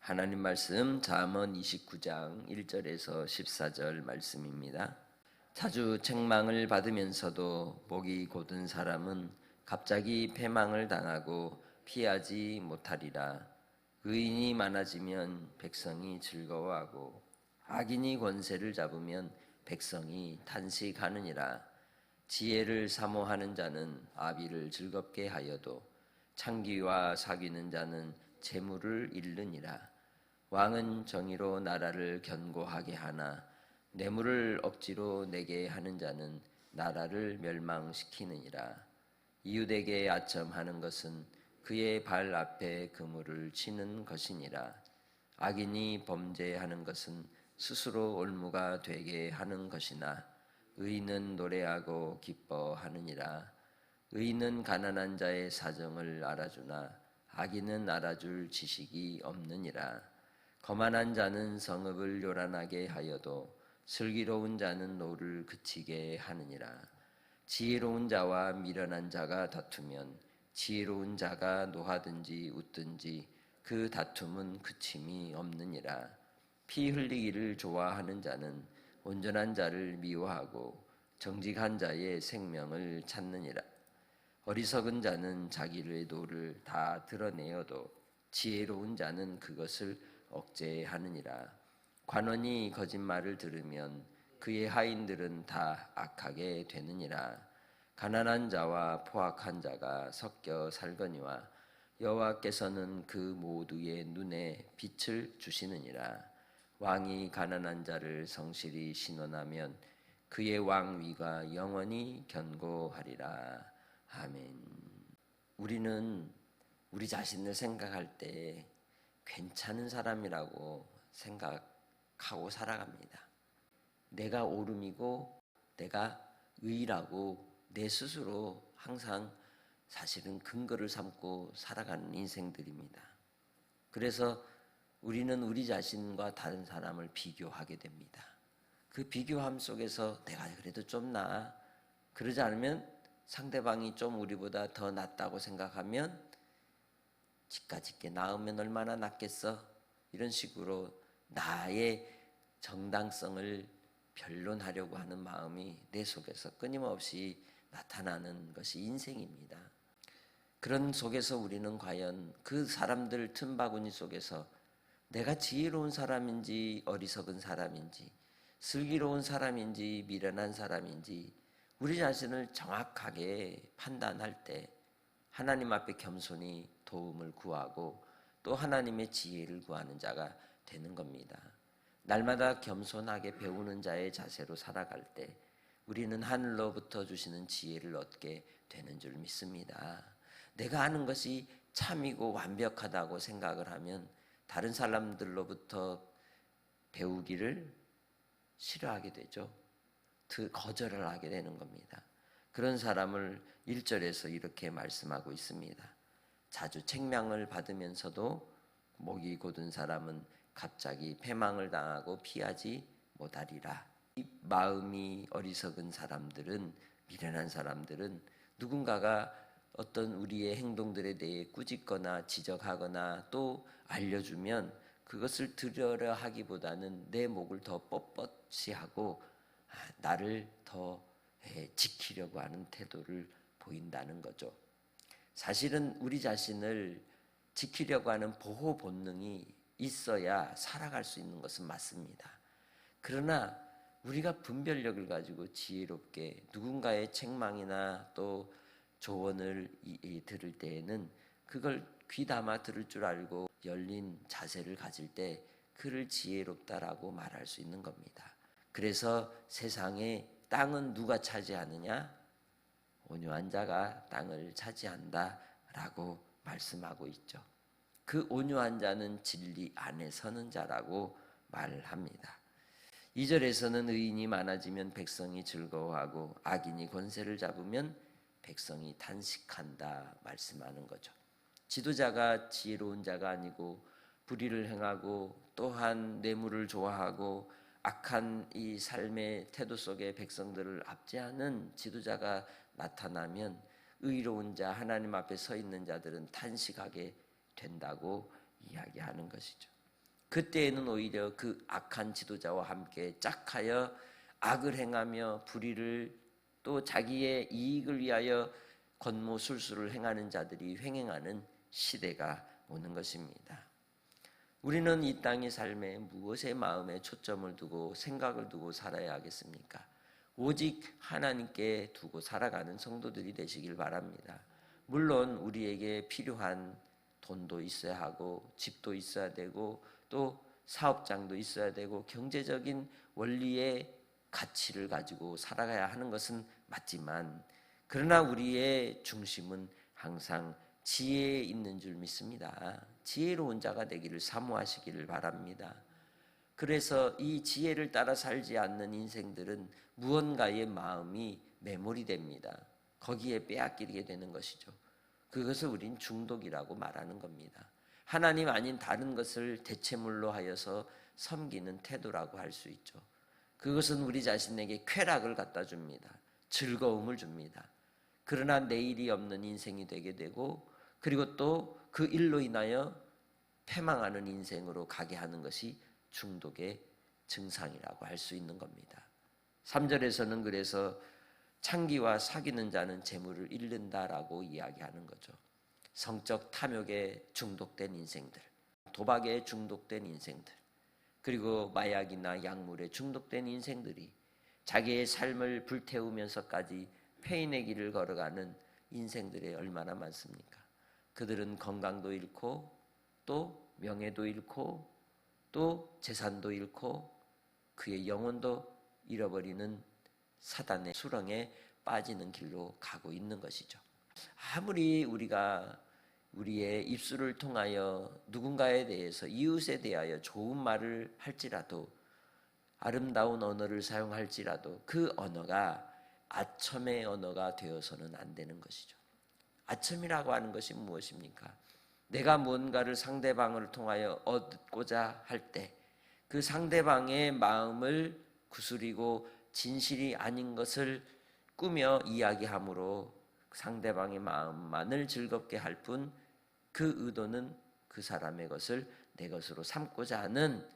하나님 말씀 잠언 29장 1절에서 14절 말씀입니다. 자주 책망을 받으면서도 목이 곧은 사람은 갑자기 패망을 당하고 피하지 못하리라. 의인이 많아지면 백성이 즐거워하고 악인이 권세를 잡으면 백성이 탄식하느니라. 지혜를 사모하는 자는 아비를 즐겁게 하여도 창기와 사귀는 자는 재물을 잃느니라. 왕은 정의로 나라를 견고하게 하나 뇌물을 억지로 내게 하는 자는 나라를 멸망시키느니라. 이웃에게 아첨하는 것은 그의 발 앞에 그물을 치는 것이니라. 악인이 범죄하는 것은 스스로 올무가 되게 하는 것이나 의인은 노래하고 기뻐하느니라. 의인은 가난한 자의 사정을 알아주나 악인은 알아줄 지식이 없느니라. 거만한 자는 성읍을 요란하게 하여도 슬기로운 자는 노를 그치게 하느니라. 지혜로운 자와 미련한 자가 다투면 지혜로운 자가 노하든지 웃든지 그 다툼은 그침이 없느니라. 피 흘리기를 좋아하는 자는 온전한 자를 미워하고 정직한 자의 생명을 찾느니라. 어리석은 자는 자기의 노를 다 드러내어도 지혜로운 자는 그것을 억제하느니라. 관원이 거짓말을 들으면 그의 하인들은 다 악하게 되느니라. 가난한 자와 포악한 자가 섞여 살거니와 여호와께서는 그 모두의 눈에 빛을 주시느니라. 왕이 가난한 자를 성실히 신원하면 그의 왕위가 영원히 견고하리라. 아멘. 우리는 우리 자신을 생각할 때 괜찮은 사람이라고 생각하고 살아갑니다. 내가 옳음이고 내가 의라고 내 스스로 항상 사실은 근거를 삼고 살아가는 인생들입니다. 그래서 우리는 우리 자신과 다른 사람을 비교하게 됩니다. 그 비교함 속에서 내가 그래도 좀 나아. 그러지 않으면 상대방이 좀 우리보다 더 낫다고 생각하면 지까짓게 나으면 얼마나 낫겠어? 이런 식으로 나의 정당성을 변론하려고 하는 마음이 내 속에서 끊임없이 나타나는 것이 인생입니다. 그런 속에서 우리는 과연 그 사람들 틈바구니 속에서 내가 지혜로운 사람인지 어리석은 사람인지 슬기로운 사람인지 미련한 사람인지 우리 자신을 정확하게 판단할 때 하나님 앞에 겸손히 도움을 구하고 또 하나님의 지혜를 구하는 자가 되는 겁니다. 날마다 겸손하게 배우는 자의 자세로 살아갈 때 우리는 하늘로부터 주시는 지혜를 얻게 되는 줄 믿습니다. 내가 아는 것이 참이고 완벽하다고 생각을 하면 다른 사람들로부터 배우기를 싫어하게 되죠. 거절을 하게 되는 겁니다. 그런 사람을 1절에서 이렇게 말씀하고 있습니다. 자주 책망을 받으면서도 목이 곧은 사람은 갑자기 패망을 당하고 피하지 못하리라. 이 마음이 어리석은 사람들은, 미련한 사람들은 누군가가 어떤 우리의 행동들에 대해 꾸짖거나 지적하거나 또 알려주면 그것을 들으려 하기보다는 내 목을 더 뻣뻣이 하고 나를 더 지키려고 하는 태도를 보인다는 거죠. 사실은 우리 자신을 지키려고 하는 보호 본능이 있어야 살아갈 수 있는 것은 맞습니다. 그러나 우리가 분별력을 가지고 지혜롭게 누군가의 책망이나 또 조언을 들을 때에는 그걸 귀담아 들을 줄 알고 열린 자세를 가질 때 그를 지혜롭다라고 말할 수 있는 겁니다. 그래서 세상에 땅은 누가 차지하느냐? 온유한 자가 땅을 차지한다라고 말씀하고 있죠. 그 온유한 자는 진리 안에 서는 자라고 말합니다. 2절에서는 의인이 많아지면 백성이 즐거워하고 악인이 권세를 잡으면 백성이 탄식한다 말씀하는 거죠. 지도자가 지혜로운 자가 아니고 불의를 행하고 또한 뇌물을 좋아하고 악한 이 삶의 태도 속에 백성들을 압제하는 지도자가 나타나면 의로운 자, 하나님 앞에 서 있는 자들은 탄식하게 된다고 이야기하는 것이죠. 그때에는 오히려 그 악한 지도자와 함께 짝하여 악을 행하며 불의를 또 자기의 이익을 위하여 권모술수를 행하는 자들이 횡행하는 시대가 오는 것입니다. 우리는 이 땅의 삶에 무엇에 마음에 초점을 두고 생각을 두고 살아야 하겠습니까? 오직 하나님께 두고 살아가는 성도들이 되시길 바랍니다. 물론 우리에게 필요한 돈도 있어야 하고 집도 있어야 되고 또 사업장도 있어야 되고 경제적인 원리의 가치를 가지고 살아가야 하는 것은 맞지만 그러나 우리의 중심은 항상 지혜에 있는 줄 믿습니다. 지혜로운 자가 되기를 사모하시기를 바랍니다. 그래서 이 지혜를 따라 살지 않는 인생들은 무언가의 마음이 매몰이됩니다. 거기에 빼앗기게 되는 것이죠. 그것을 우린 중독이라고 말하는 겁니다. 하나님 아닌 다른 것을 대체물로 하여서 섬기는 태도라고 할 수 있죠. 그것은 우리 자신에게 쾌락을 갖다 줍니다. 즐거움을 줍니다. 그러나 내일이 없는 인생이 되게 되고 그리고 또 그 일로 인하여 패망하는 인생으로 가게 하는 것이 중독의 증상이라고 할 수 있는 겁니다. 3절에서는 그래서 창기와 사귀는 자는 재물을 잃는다라고 이야기하는 거죠. 성적 탐욕에 중독된 인생들, 도박에 중독된 인생들, 그리고 마약이나 약물에 중독된 인생들이 자기의 삶을 불태우면서까지 폐인의 길을 걸어가는 인생들이 얼마나 많습니까? 그들은 건강도 잃고 또 명예도 잃고 또 재산도 잃고 그의 영혼도 잃어버리는 사단의 수렁에 빠지는 길로 가고 있는 것이죠. 아무리 우리가 우리의 입술을 통하여 누군가에 대해서 이웃에 대하여 좋은 말을 할지라도 아름다운 언어를 사용할지라도 그 언어가 아첨의 언어가 되어서는 안 되는 것이죠. 아첨이라고 하는 것이 무엇입니까? 내가 뭔가를 상대방을 통하여 얻고자 할 때 그 상대방의 마음을 구스리고 진실이 아닌 것을 꾸며 이야기함으로 상대방의 마음만을 즐겁게 할 뿐 그 의도는 그 사람의 것을 내 것으로 삼고자 하는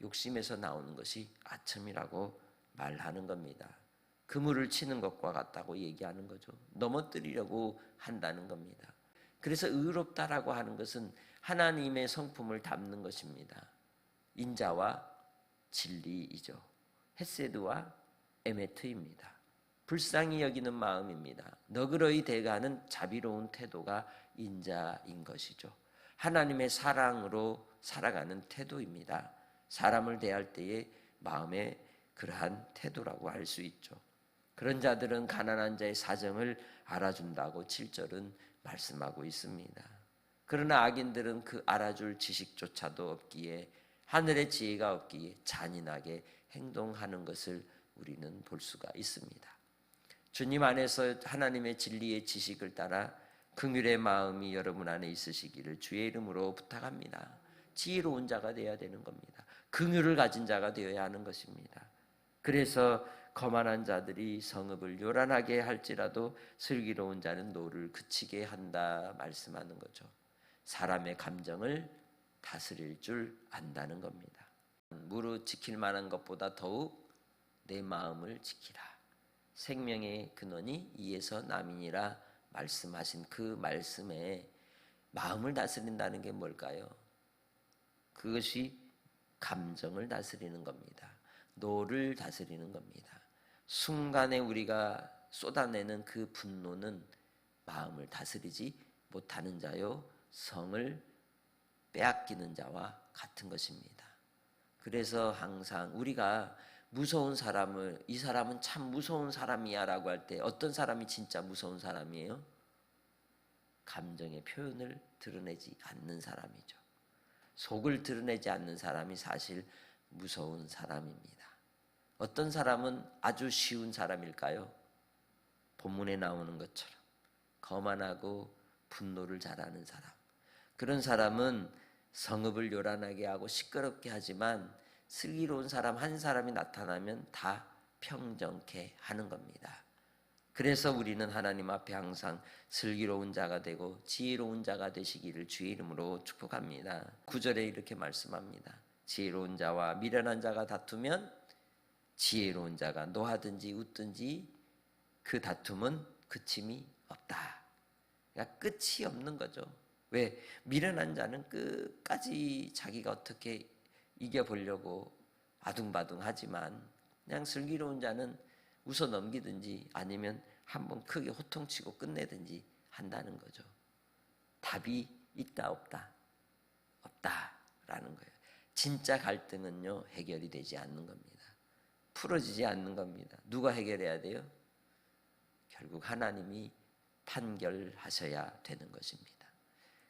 욕심에서 나오는 것이 아첨이라고 말하는 겁니다. 그물을 치는 것과 같다고 얘기하는 거죠. 넘어뜨리려고 한다는 겁니다. 그래서 의롭다라고 하는 것은 하나님의 성품을 담는 것입니다. 인자와 진리이죠. 헤세드와 에메트입니다. 불쌍히 여기는 마음입니다. 너그러이 대가하는 자비로운 태도가 인자인 것이죠. 하나님의 사랑으로 살아가는 태도입니다. 사람을 대할 때의 마음의 그러한 태도라고 할 수 있죠. 그런 자들은 가난한 자의 사정을 알아준다고 7절은 말씀하고 있습니다. 그러나 악인들은 그 알아줄 지식조차도 없기에 하늘의 지혜가 없기에 잔인하게 행동하는 것을 우리는 볼 수가 있습니다. 주님 안에서 하나님의 진리의 지식을 따라 긍휼의 마음이 여러분 안에 있으시기를 주의 이름으로 부탁합니다. 지혜로운 자가 되어야 되는 겁니다. 긍휼을 가진 자가 되어야 하는 것입니다. 그래서 거만한 자들이 성읍을 요란하게 할지라도 슬기로운 자는 노를 그치게 한다 말씀하는 거죠. 사람의 감정을 다스릴 줄 안다는 겁니다. 무릇 지킬 만한 것보다 더욱 내 마음을 지키라. 생명의 근원이 이에서 남이니라 말씀하신 그 말씀에 마음을 다스린다는 게 뭘까요? 그것이 감정을 다스리는 겁니다. 노를 다스리는 겁니다. 순간에 우리가 쏟아내는 그 분노는 마음을 다스리지 못하는 자요 성을 빼앗기는 자와 같은 것입니다. 그래서 항상 우리가 무서운 사람을 이 사람은 참 무서운 사람이야 라고 할 때 어떤 사람이 진짜 무서운 사람이에요? 감정의 표현을 드러내지 않는 사람이죠. 속을 드러내지 않는 사람이 사실 무서운 사람입니다. 어떤 사람은 아주 쉬운 사람일까요? 본문에 나오는 것처럼 거만하고 분노를 잘하는 사람. 그런 사람은 성읍을 요란하게 하고 시끄럽게 하지만 슬기로운 사람 한 사람이 나타나면 다 평정케 하는 겁니다. 그래서 우리는 하나님 앞에 항상 슬기로운 자가 되고 지혜로운 자가 되시기를 주의 이름으로 축복합니다. 9절에 이렇게 말씀합니다. 지혜로운 자와 미련한 자가 다투면 지혜로운 자가 노하든지 웃든지 그 다툼은 그침이 없다. 그러니까 끝이 없는 거죠. 왜? 미련한 자는 끝까지 자기가 어떻게 이겨보려고 아둥바둥하지만 그냥 슬기로운 자는 웃어 넘기든지 아니면 한번 크게 호통치고 끝내든지 한다는 거죠. 답이 있다 없다? 없다라는 거예요. 진짜 갈등은요 해결이 되지 않는 겁니다. 풀어지지 않는 겁니다. 누가 해결해야 돼요? 결국 하나님이 판결하셔야 되는 것입니다.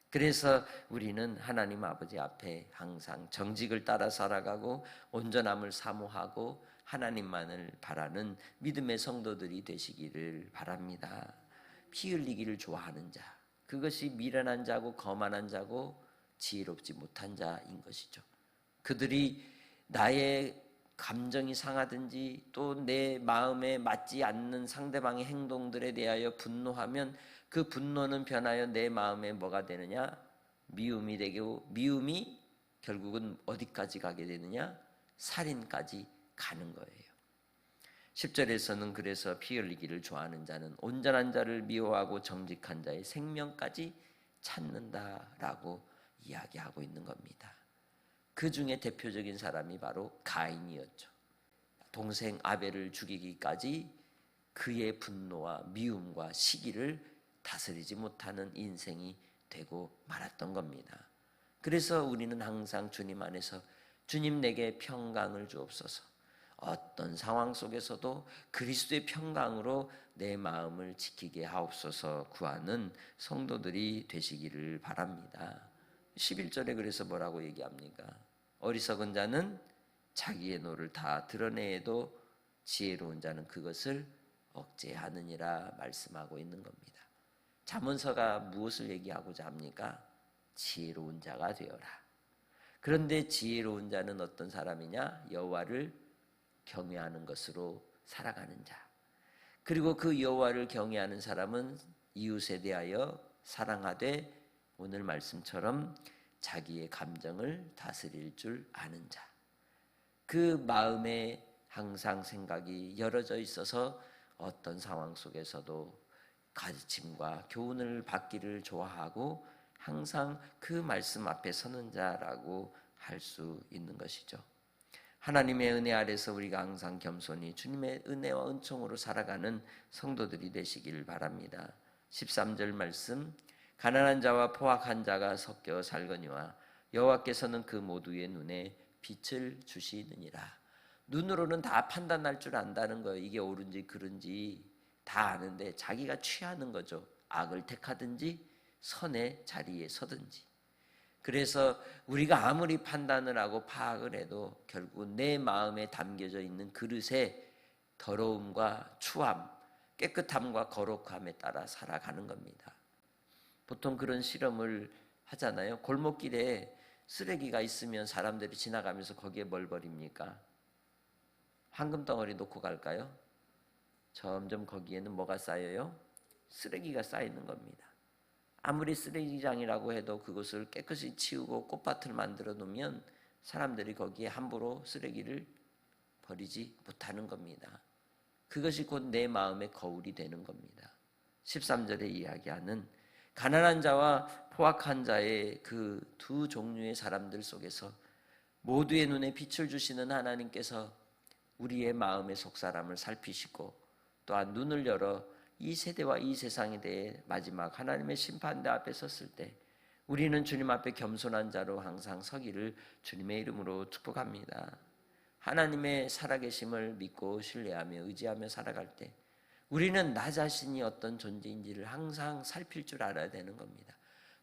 그래서 우리는 하나님 아버지 앞에 항상 정직을 따라 살아가고 온전함을 사모하고 하나님만을 바라는 믿음의 성도들이 되시기를 바랍니다. 피 흘리기를 좋아하는 자, 그것이 미련한 자고 거만한 자고 지혜롭지 못한 자인 것이죠. 그들이 나의 감정이 상하든지 또 내 마음에 맞지 않는 상대방의 행동들에 대하여 분노하면 그 분노는 변하여 내 마음에 뭐가 되느냐? 미움이 되고 미움이 결국은 어디까지 가게 되느냐? 살인까지 가는 거예요. 10절에서는 그래서 피 흘리기를 좋아하는 자는 온전한 자를 미워하고 정직한 자의 생명까지 찾는다라고 이야기하고 있는 겁니다. 그 중에 대표적인 사람이 바로 가인이었죠. 동생 아벨을 죽이기까지 그의 분노와 미움과 시기를 다스리지 못하는 인생이 되고 말았던 겁니다. 그래서 우리는 항상 주님 안에서 주님 내게 평강을 주옵소서, 어떤 상황 속에서도 그리스도의 평강으로 내 마음을 지키게 하옵소서 구하는 성도들이 되시기를 바랍니다. 11절에 그래서 뭐라고 얘기합니까? 어리석은 자는 자기의 노를 다 드러내도 지혜로운 자는 그것을 억제하느니라 말씀하고 있는 겁니다. 잠언서가 무엇을 얘기하고자 합니까? 지혜로운 자가 되어라. 그런데 지혜로운 자는 어떤 사람이냐? 여호와를 경외하는 것으로 살아가는 자. 그리고 그 여호와를 경외하는 사람은 이웃에 대하여 사랑하되 오늘 말씀처럼 자기의 감정을 다스릴 줄 아는 자. 그 마음에 항상 생각이 열어져 있어서 어떤 상황 속에서도 가르침과 교훈을 받기를 좋아하고 항상 그 말씀 앞에 서는 자라고 할 수 있는 것이죠. 하나님의 은혜 아래서 우리가 항상 겸손히 주님의 은혜와 은총으로 살아가는 성도들이 되시길 바랍니다. 13절 말씀, 가난한 자와 포악한 자가 섞여 살거니와 여호와께서는 그 모두의 눈에 빛을 주시느니라. 눈으로는 다 판단할 줄 안다는 거예요. 이게 옳은지 그른지 다 아는데 자기가 취하는 거죠. 악을 택하든지 선의 자리에 서든지. 그래서 우리가 아무리 판단을 하고 파악을 해도 결국 내 마음에 담겨져 있는 그릇에 더러움과 추함, 깨끗함과 거룩함에 따라 살아가는 겁니다. 보통 그런 실험을 하잖아요. 골목길에 쓰레기가 있으면 사람들이 지나가면서 거기에 뭘 버립니까? 황금 덩어리 놓고 갈까요? 점점 거기에는 뭐가 쌓여요? 쓰레기가 쌓이는 겁니다. 아무리 쓰레기장이라고 해도 그것을 깨끗이 치우고 꽃밭을 만들어 놓으면 사람들이 거기에 함부로 쓰레기를 버리지 못하는 겁니다. 그것이 곧 내 마음의 거울이 되는 겁니다. 13절에 이야기하는 가난한 자와 포악한 자의 그 두 종류의 사람들 속에서 모두의 눈에 빛을 주시는 하나님께서 우리의 마음의 속사람을 살피시고 또한 눈을 열어 이 세대와 이 세상에 대해 마지막 하나님의 심판대 앞에 섰을 때 우리는 주님 앞에 겸손한 자로 항상 서기를 주님의 이름으로 축복합니다. 하나님의 살아계심을 믿고 신뢰하며 의지하며 살아갈 때 우리는 나 자신이 어떤 존재인지를 항상 살필 줄 알아야 되는 겁니다.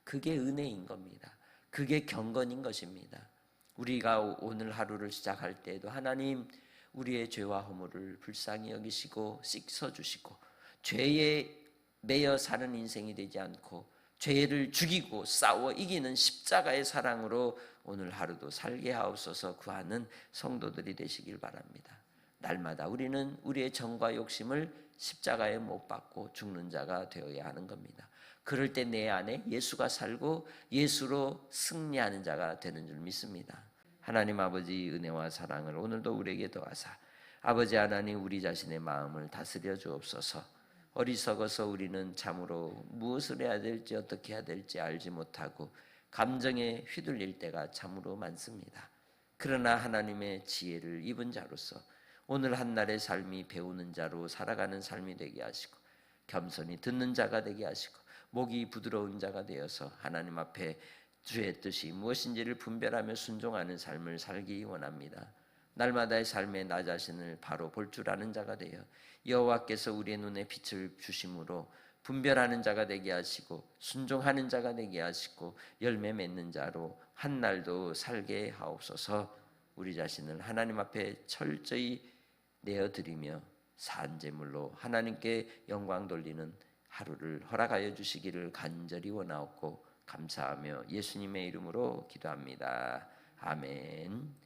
그게 은혜인 겁니다. 그게 경건인 것입니다. 우리가 오늘 하루를 시작할 때에도 하나님 우리의 죄와 허물을 불쌍히 여기시고 씻어주시고 죄에 매여 사는 인생이 되지 않고 죄를 죽이고 싸워 이기는 십자가의 사랑으로 오늘 하루도 살게 하옵소서 구하는 성도들이 되시길 바랍니다. 날마다 우리는 우리의 정과 욕심을 십자가에 못 박고 죽는 자가 되어야 하는 겁니다. 그럴 때 내 안에 예수가 살고 예수로 승리하는 자가 되는 줄 믿습니다. 하나님 아버지 은혜와 사랑을 오늘도 우리에게 더하사 아버지 하나님 우리 자신의 마음을 다스려 주옵소서. 어리석어서 우리는 참으로 무엇을 해야 될지 어떻게 해야 될지 알지 못하고 감정에 휘둘릴 때가 참으로 많습니다. 그러나 하나님의 지혜를 입은 자로서 오늘 한날의 삶이 배우는 자로 살아가는 삶이 되게 하시고 겸손히 듣는 자가 되게 하시고 목이 부드러운 자가 되어서 하나님 앞에 주의 뜻이 무엇인지를 분별하며 순종하는 삶을 살기 원합니다. 날마다의 삶에 나 자신을 바로 볼 줄 아는 자가 되어 여호와께서 우리의 눈에 빛을 주심으로 분별하는 자가 되게 하시고 순종하는 자가 되게 하시고 열매 맺는 자로 한 날도 살게 하옵소서. 우리 자신을 하나님 앞에 철저히 내어드리며 산 제물로 하나님께 영광 돌리는 하루를 허락하여 주시기를 간절히 원하옵고 감사하며 예수님의 이름으로 기도합니다. 아멘.